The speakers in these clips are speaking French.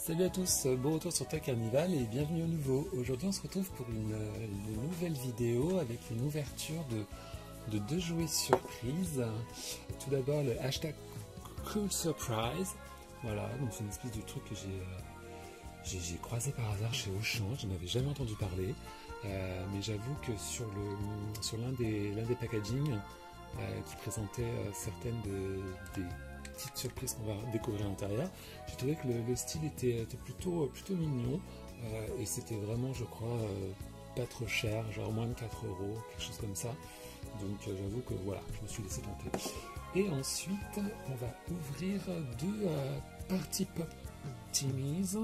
Salut à tous, bon retour sur Toy Carnival et bienvenue au nouveau. Aujourd'hui on se retrouve pour une nouvelle vidéo avec une ouverture de deux jouets surprises. Tout d'abord le hashtag Cool Surprise. Voilà, donc c'est une espèce de truc que j'ai croisé par hasard chez Auchan, je n'avais jamais entendu parler. Mais j'avoue que sur l'un des packaging qui présentait certaines des petites surprises qu'on va découvrir à l'intérieur, j'ai trouvé que le style était plutôt mignon et c'était vraiment, je crois, pas trop cher, genre moins de 4 €, quelque chose comme ça. Donc j'avoue que voilà, je me suis laissé tenter. Et ensuite, on va ouvrir deux Party Pop Timmies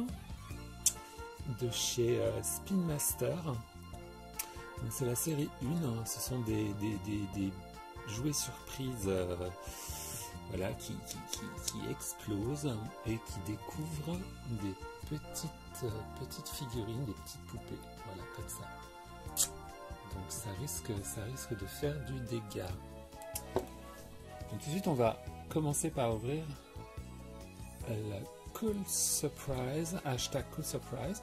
de chez Spin Master. C'est la série 1, ce sont des jouets surprises voilà, qui explosent et qui découvrent des petites figurines, des petites poupées, voilà, comme ça. Donc ça risque de faire du dégât. Donc tout de suite on va commencer par ouvrir la Cool Surprise, hashtag Cool Surprise.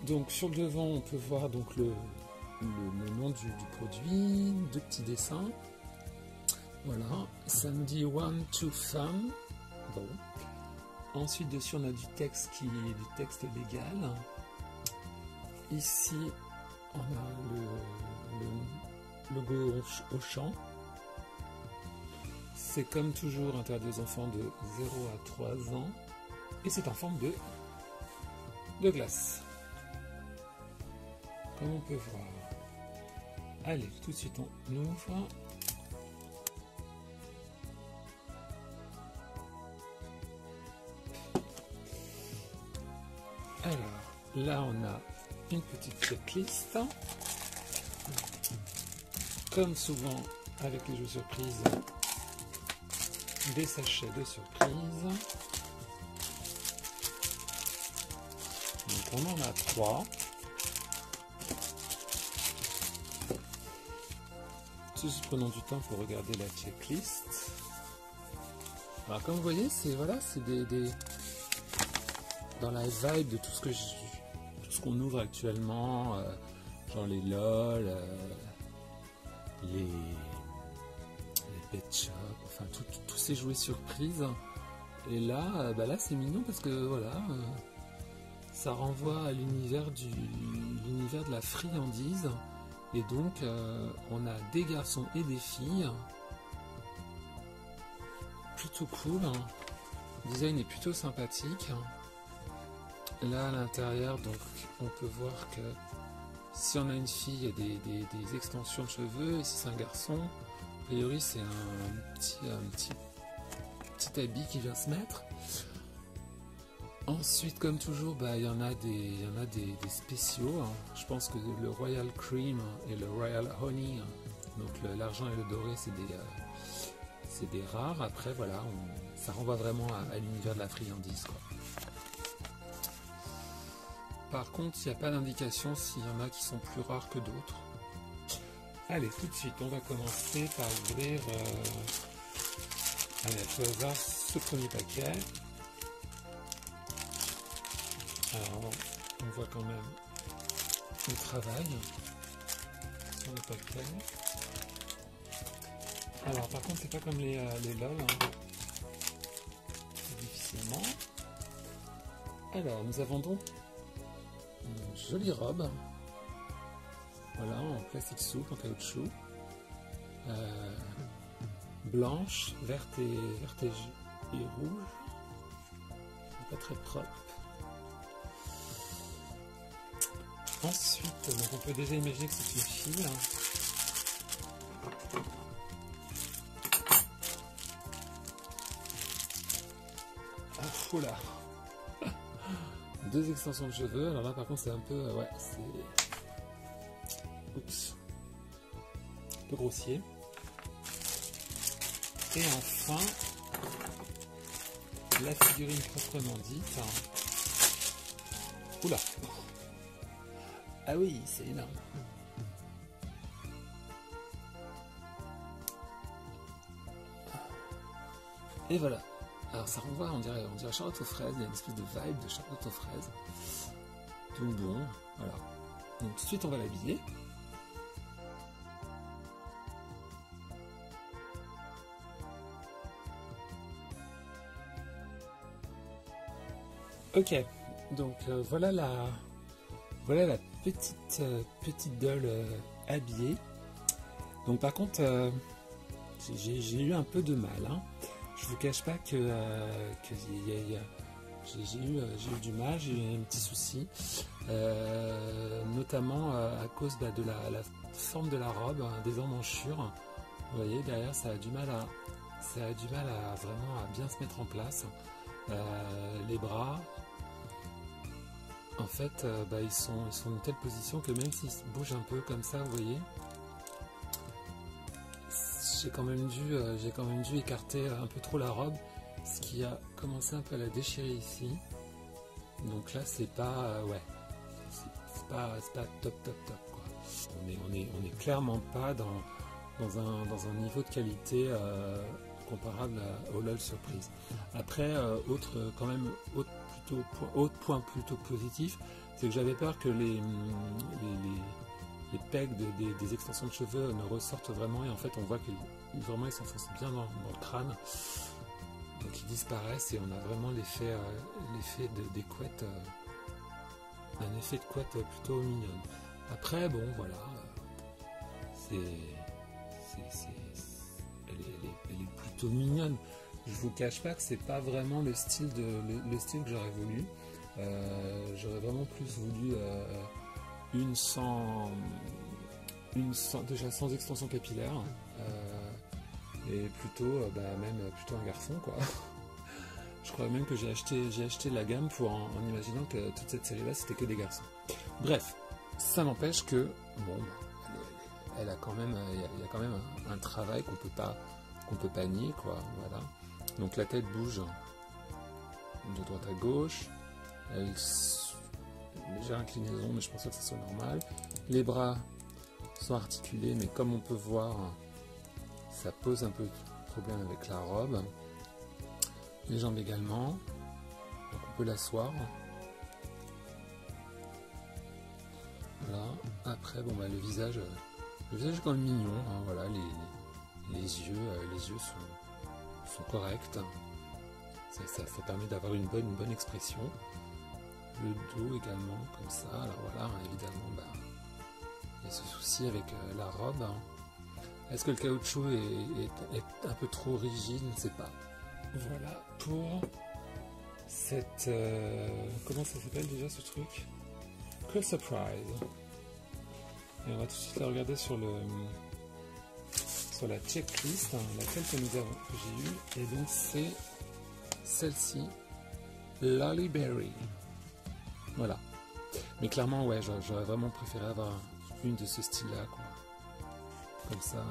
Donc sur le devant on peut voir donc le nom du produit, deux petits dessins. Voilà, samedi 1 to fun. Bon. Ensuite dessus on a du texte qui est du texte légal. Ici on a le logo Auchan. C'est comme toujours interdit aux enfants de 0 à 3 ans. Et c'est en forme de glace. Comme on peut voir. Allez, tout de suite on ouvre. Alors, là on a une petite checklist. Comme souvent avec les jeux surprises, des sachets de surprise. Donc on en a 3. Juste prenons du temps pour regarder la checklist. Alors comme vous voyez, c'est voilà, c'est des dans la vibe de tout ce qu'on ouvre actuellement, genre les LOL, les Pet Shop, enfin tous ces jouets surprises. Et là, là c'est mignon parce que voilà, ça renvoie à l'univers de la friandise. Et donc on a des garçons et des filles. Plutôt cool, hein. Le design est plutôt sympathique. Là à l'intérieur, donc on peut voir que si on a une fille, il y a des extensions de cheveux, et si c'est un garçon, a priori c'est un petit habit qui vient se mettre. Ensuite, comme toujours, il y en a des spéciaux, hein. Je pense que le Royal Cream et le Royal Honey, donc l'argent et le doré, c'est des rares. Après voilà, ça renvoie vraiment à l'univers de la friandise, quoi. Par contre, il n'y a pas d'indication s'il y en a qui sont plus rares que d'autres. Allez, tout de suite, on va commencer par ouvrir allez, je vais voir ce premier paquet. Alors, on voit quand même le travail sur le paquet. Alors, par contre, c'est pas comme les LOL, hein. Difficilement. Alors, nous avons donc une jolie robe, voilà, en plastique souple, en caoutchouc, blanche, verte et rouge, pas très propre. Ensuite, donc on peut déjà imaginer que c'est une fille. Ah, oula. Deux extensions de cheveux, alors là par contre c'est un peu, ouais, c'est... Oups. Un peu grossier. Et enfin, la figurine proprement dite. Oula. Ah oui, c'est énorme. Et voilà. Alors ça renvoie, on dirait Charlotte aux fraises, il y a une espèce de vibe de Charlotte aux fraises. Donc bon, voilà. Donc tout de suite on va l'habiller. Ok, donc voilà la petite doll habillée. Donc par contre, j'ai eu un peu de mal. Hein. Je vous cache pas que j'ai eu du mal, j'ai eu un petit souci, notamment à cause de la forme de la robe, des emmanchures. Vous voyez derrière, ça a du mal à vraiment à bien se mettre en place. Les bras. En fait, ils sont dans une telle position que même s'ils bougent un peu comme ça, vous voyez, j'ai quand même dû écarter un peu trop la robe, ce qui a commencé un peu à la déchirer ici. Donc là, c'est pas, c'est pas top quoi. On est clairement pas dans un niveau de qualité comparable au LOL Surprise. Après, autre point plutôt positif, c'est que j'avais peur que les pegs des extensions de cheveux ne ressortent vraiment, et en fait on voit qu'ils s'enfoncent bien dans le crâne, donc ils disparaissent et on a vraiment l'effet des couettes, un effet de couette plutôt mignonne. Après bon voilà, elle est plutôt mignonne. Je vous cache pas que c'est pas vraiment le style que j'aurais voulu. J'aurais vraiment plus voulu déjà sans extension capillaire, et plutôt plutôt un garçon quoi. Je crois même que j'ai acheté la gamme en imaginant que toute cette série là c'était que des garçons. Bref, ça n'empêche que bon, elle a quand même, il y a quand même un travail qu'on peut pas nier quoi. Voilà. Donc la tête bouge de droite à gauche, légère inclinaison, mais je pense pas que ça soit normal. Les bras sont articulés, mais comme on peut voir, ça pose un peu de problème avec la robe. Les jambes également, donc on peut l'asseoir. Voilà. Après, bon le visage est quand même mignon. Hein, voilà, les yeux sont corrects. Ça permet d'avoir une bonne expression. Le dos également, comme ça. Alors voilà, évidemment, il y a ce souci avec la robe. Est-ce que le caoutchouc est un peu trop rigide? Je ne sais pas. Voilà pour cette... comment ça s'appelle déjà ce truc? Cool Surprise. Et on va tout de suite la regarder sur la checklist, laquelle que j'ai eue, et donc c'est celle-ci, Lolly Berry. Voilà. Mais clairement, ouais, j'aurais vraiment préféré avoir une de ce style-là, quoi. Comme ça.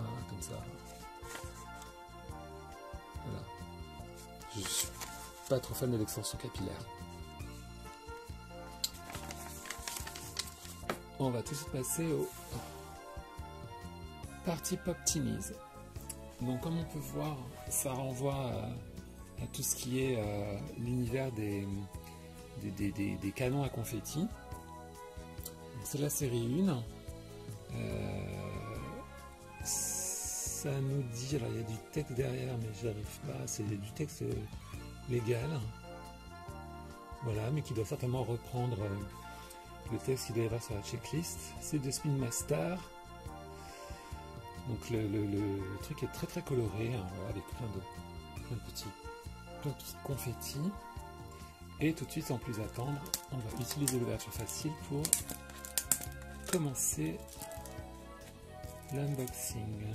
Voilà. Je suis pas trop fan de l'extension capillaire. On va tout de suite passer aux parties Pop Teenies. Donc comme on peut voir, ça renvoie à tout ce qui est l'univers des canons à confetti. C'est la série 1. Ça nous dit, alors il y a du texte derrière, mais je n'arrive pas, c'est du texte légal. Voilà, mais qui doit certainement reprendre le texte qu'il doit y avoir sur la checklist. C'est de Spin Master. Donc le truc est très coloré, hein, voilà, avec plein de petits confettis. Et tout de suite, sans plus attendre, on va utiliser l'ouverture facile pour commencer l'unboxing.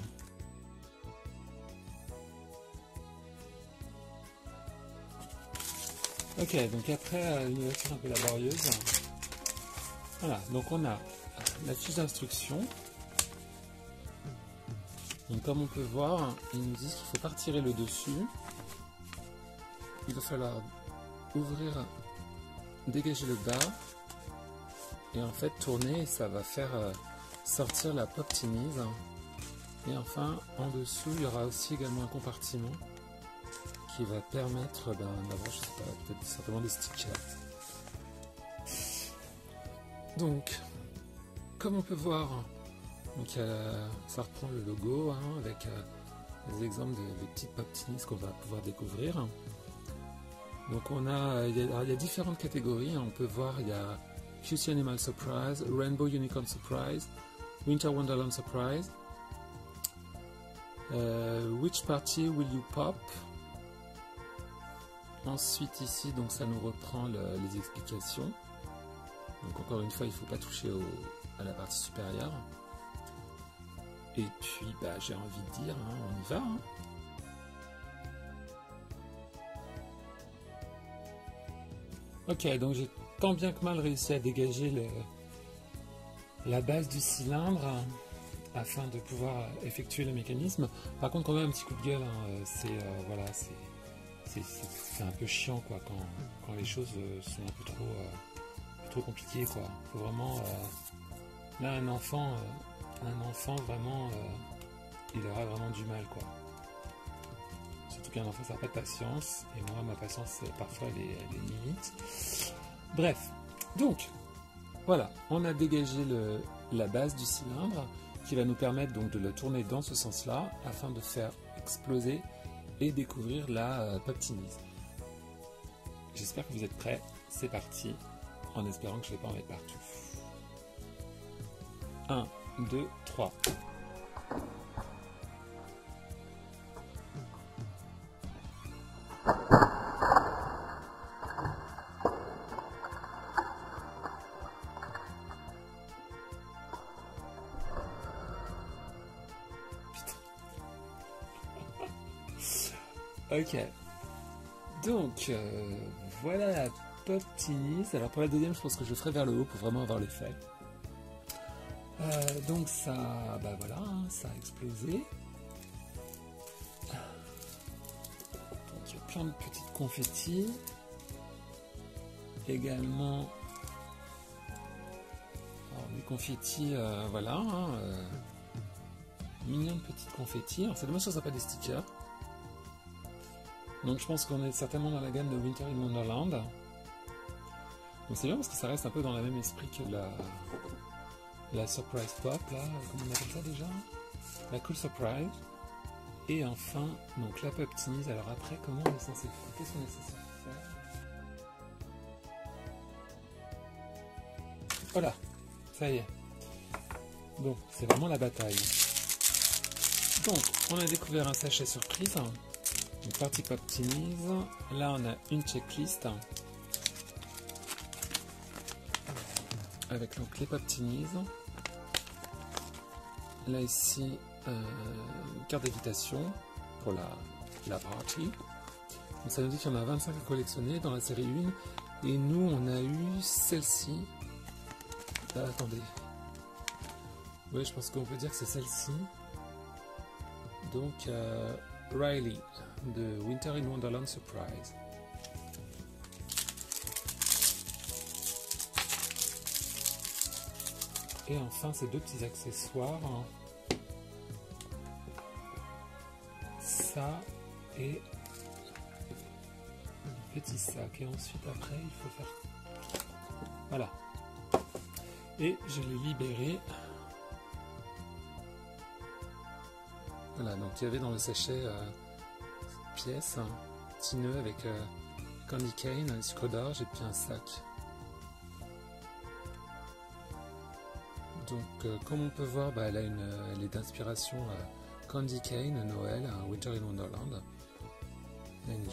Ok, donc après une ouverture un peu laborieuse, voilà, donc on a la fiche d'instruction. Donc comme on peut voir, ils nous disent qu'il ne faut pas retirer le dessus. Il va falloir ouvrir, dégager le bas et en fait tourner, et ça va faire sortir la Pop Teenies. Et enfin en dessous il y aura aussi également un compartiment qui va permettre d'avoir, je sais pas, peut-être certainement des stickers. Donc, comme on peut voir, donc, ça reprend le logo hein, avec des exemples de petites pop tennis qu'on va pouvoir découvrir. Donc il y a différentes catégories, hein. On peut voir, il y a Cutie Animal Surprise, Rainbow Unicorn Surprise, Winter Wonderland Surprise, Which Party Will You Pop? Ensuite ici, donc ça nous reprend les explications. Donc encore une fois, il ne faut pas toucher à la partie supérieure. Et puis, j'ai envie de dire, hein, on y va. Hein. Ok, donc j'ai tant bien que mal réussi à dégager la base du cylindre afin de pouvoir effectuer le mécanisme. Par contre, quand même un petit coup de gueule, hein, c'est un peu chiant quoi, quand les choses sont un peu trop compliquées quoi. Faut vraiment là un enfant vraiment il aura vraiment du mal quoi. Surtout qu'un enfant ça n'a pas de patience et moi ma patience parfois elle est limite. Bref, donc voilà, on a dégagé la base du cylindre qui va nous permettre donc de le tourner dans ce sens-là afin de faire exploser et découvrir la pop tennis. J'espère que vous êtes prêts, c'est parti, en espérant que je ne vais pas en mettre partout. 1, 2, 3. Ok, donc voilà la pop tennis. Alors pour la deuxième, je pense que je ferai vers le haut pour vraiment avoir l'effet. Donc ça, voilà, hein, ça a explosé. Donc il y a plein de petites confettis. Également, alors, des confettis, voilà, hein, mignons de petites confettis. Alors c'est dommage que ça soit pas des stickers. Donc je pense qu'on est certainement dans la gamme de Winter in Wonderland. Donc c'est bien parce que ça reste un peu dans le même esprit que la Surprise Pop, là, comment on appelle ça déjà? La Cool Surprise. Et enfin, donc la Pop Tennis. Alors après, comment on est censé faire? Qu'est-ce qu'on est censé faire? Voilà, ça y est. Bon, c'est vraiment la bataille. Donc, on a découvert un sachet surprise. Une partie pop tennis. Là, on a une checklist avec donc les pop tennis. Là, ici, une carte d'invitation pour la party. Donc, ça nous dit qu'il y en a 25 à collectionner dans la série 1. Et nous, on a eu celle-ci. Attendez. Oui, je pense qu'on peut dire que c'est celle-ci. Donc, Riley de Winter in Wonderland Surprise. Et enfin ces deux petits accessoires, ça et un petit sac. Et ensuite après il faut faire voilà. Et je l'ai libéré. Voilà, donc il y avait dans le sachet pièce, petit nœud avec candy cane, un sucre d'orge et puis un sac. Donc comme on peut voir, elle est d'inspiration candy cane, Noël, Winter in Wonderland. Elle a une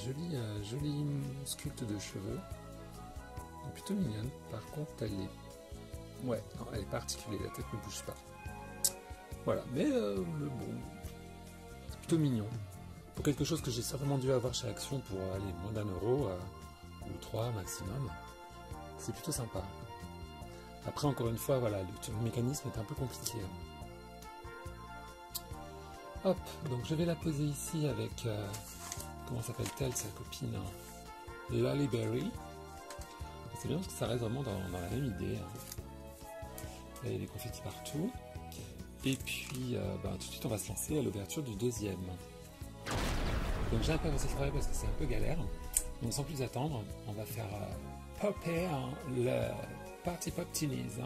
jolie sculpte de cheveux, plutôt mignonne. Par contre, elle est pas articulée, la tête ne bouge pas. Voilà, mais bon, c'est plutôt mignon. Pour quelque chose que j'ai certainement dû avoir chez Action pour aller moins d'1 euro ou 3 maximum, c'est plutôt sympa. Après, encore une fois, voilà, le mécanisme est un peu compliqué. Hop, donc je vais la poser ici avec, comment s'appelle-t-elle, sa copine, Lolly Berry. C'est bien parce que ça reste vraiment dans la même idée. Là, il y a des confettis partout. Et puis, tout de suite, on va se lancer à l'ouverture du deuxième. Donc j'ai un peu avancé le travail parce que c'est un peu galère. Donc sans plus attendre, on va faire popper le Party Pop Teenies.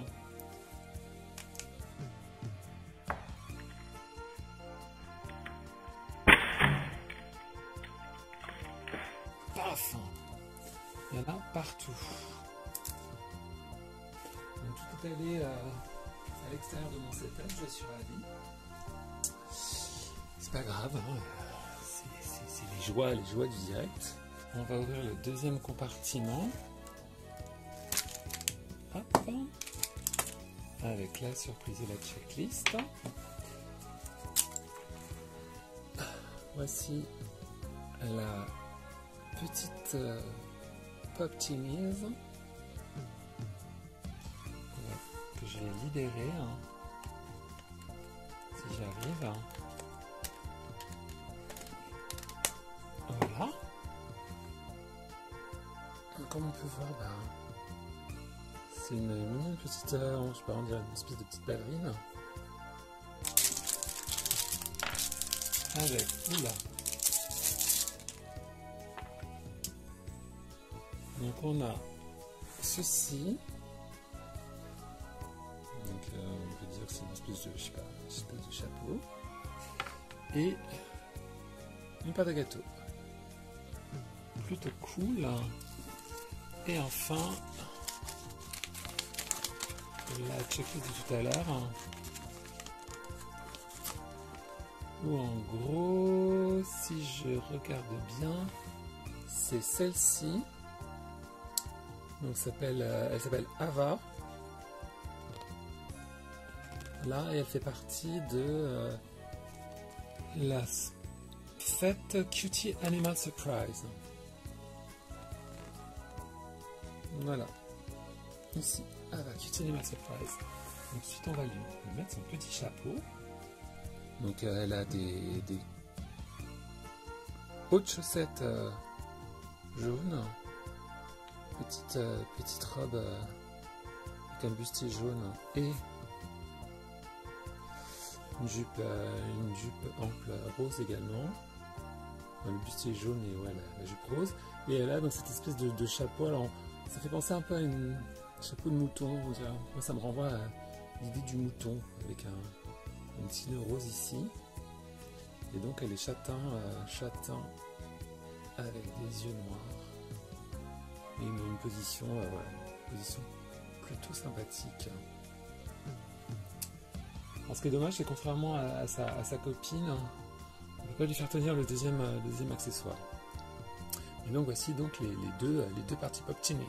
Paf! Il y en a partout. Donc tout est allé à l'extérieur de mon setup, je suis ravi. C'est pas grave, hein. C'est les joies du direct. On va ouvrir le deuxième compartiment. Hop. Avec la surprise et la checklist. Voici la petite Pop Teenies que je vais libérer si j'y arrive. Voilà. Comme on peut voir, c'est une mignonne petite, je sais pas, on dirait une espèce de petite ballerine. Avec, oula. Donc on a ceci. Donc on peut dire que c'est une espèce de, je sais pas, une espèce de chapeau. Et une pâte à gâteau. Plutôt cool. Et enfin, la checklist de tout à l'heure. Où en gros, si je regarde bien, c'est celle-ci. Donc elle s'appelle Ava. Là, et elle fait partie de la fête Cutie Animal Surprise. Voilà. Ici, Ava Cutie Animal Surprise. Ensuite, on va lui mettre son petit chapeau. Donc elle a des hautes chaussettes jaunes. Petite robe avec un bustier jaune et une jupe ample rose également. Le bustier jaune et ouais, la jupe rose. Et elle a donc cette espèce de chapeau. Alors ça fait penser un peu à un chapeau de mouton. Moi ça me renvoie à l'idée du mouton avec un petit nœud rose ici. Et donc elle est châtain avec des yeux noirs. Et une position, position plutôt sympathique. Alors, ce qui est dommage, c'est contrairement à sa copine, on ne peut pas lui faire tenir le deuxième accessoire. Et donc voici donc les deux parties Pop Teenies.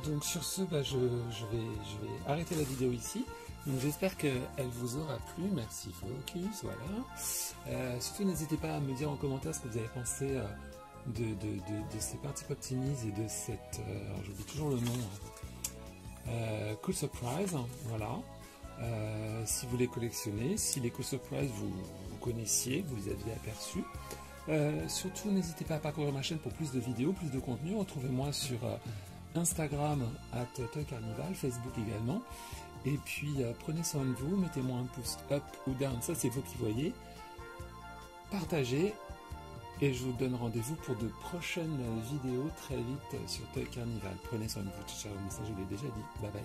Donc sur ce, je vais arrêter la vidéo ici. Donc j'espère qu'elle vous aura plu. Merci Focus, voilà. Surtout n'hésitez pas à me dire en commentaire ce que vous avez pensé de ces Party Pop Teenies et de cette, alors j'oublie toujours le nom, Cool Surprise, voilà. Si vous les collectionnez, si les Cool Surprise vous connaissiez, vous les aviez aperçus. Surtout n'hésitez pas à parcourir ma chaîne pour plus de vidéos, plus de contenu. Retrouvez-moi sur Instagram @toycarnival, Facebook également. Et puis prenez soin de vous, mettez-moi un pouce up ou down, ça c'est vous qui voyez. Partagez. Et je vous donne rendez-vous pour de prochaines vidéos très vite sur Toy Carnival. Prenez soin de vous. Ciao, mais ça je l'ai déjà dit. Bye bye.